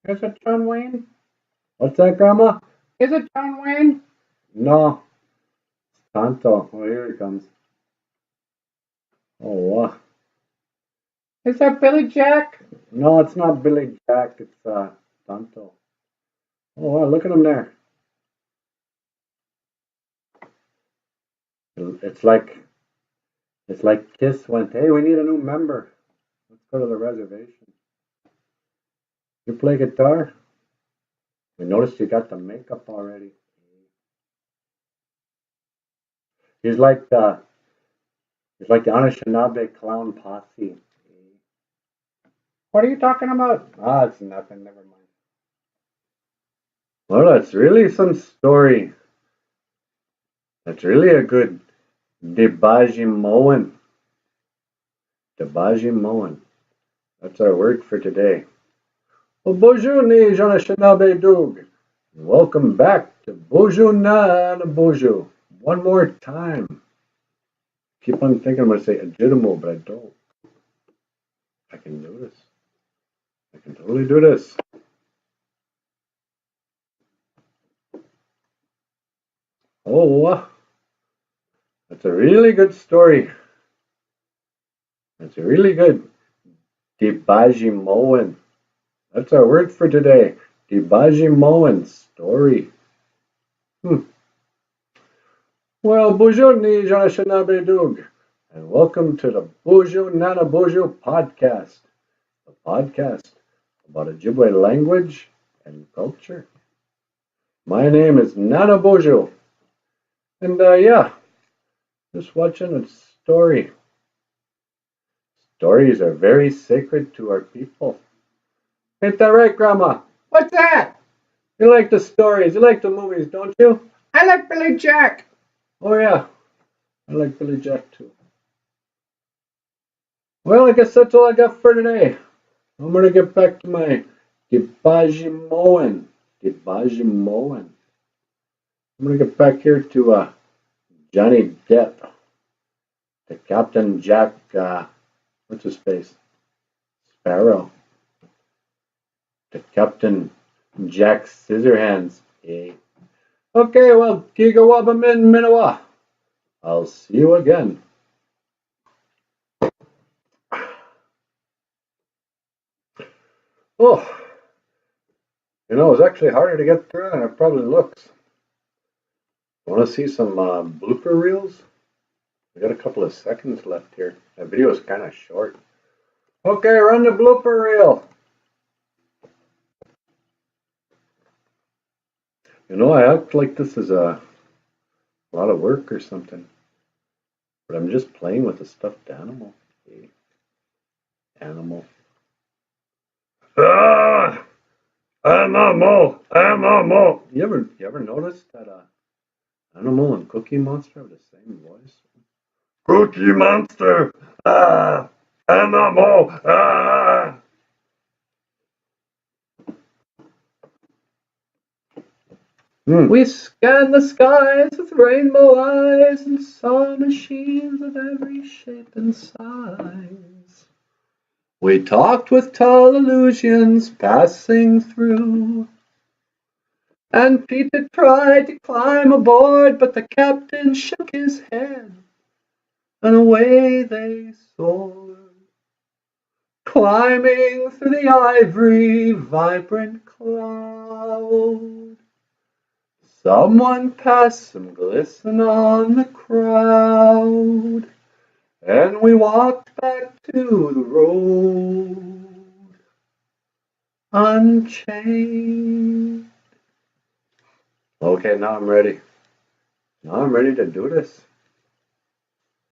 Is it John Wayne? What's that, Grandma? Is it John Wayne? No, Tonto. Oh, here he comes. Oh, what? Is that Billy Jack? No, it's not Billy Jack. It's Tonto. Oh, wow, look at him there. It's like Kiss went, hey, we need a new member. Let's go to the reservation. You play guitar? We noticed you got the makeup already. He's like the Anishinaabe clown posse. What are you talking about? Ah, it's nothing. Never mind. Well, that's really some story. That's really a good dibaajimowin. Dibaajimowin. That's our word for today. Well, bonjour, ni Anishinaabe Doog. Welcome back to Bonjour NANABOOZHOO. One more time. Keep on thinking I'm going to say Ojibwe, but I don't. I can do this. I can totally do this. Oh, that's a really good story. That's really good. Dibaajimowin. That's our word for today. Dibaajimowin story. Well, bonjour, ni Anishinaabe Doog, and welcome to the Bonjour NANABOOZHOO podcast. A podcast about Ojibwe language and culture. My name is NANABOOZHOO, and just watching a story. Stories are very sacred to our people. Ain't that right, Grandma? What's that? You like the stories, you like the movies, don't you? I like Billy Jack. Oh yeah, I like Billy Jack too. Well, I guess that's all I got for today. I'm gonna get back to my dibaajimowin. Dibaajimowin. I'm gonna get back here to Johnny Depp, to Captain Jack. What's his face? Sparrow. To Captain Jack Scissorhands. Eh. Okay, well, Giga Min Minawa. I'll see you again. Oh, it's actually harder to get through than it probably looks. Want to see some blooper reels? We got a couple of seconds left here. That video is kind of short. Okay, run the blooper reel. I act like this is a lot of work or something, but I'm just playing with a stuffed animal. Okay. Animal. Ah! Animal. You ever notice that Animal and Cookie Monster have the same voice? Cookie Monster! Ah! Animal! Ah! We scanned the skies with rainbow eyes and saw machines of every shape and size. We talked with tall illusions passing through, and Peter tried to climb aboard, but the captain shook his head, and away they soared, climbing through the ivory vibrant cloud. Someone passed some glisten on the crowd, and we walked back to the road, unchained. Okay, now I'm ready. Now I'm ready to do this.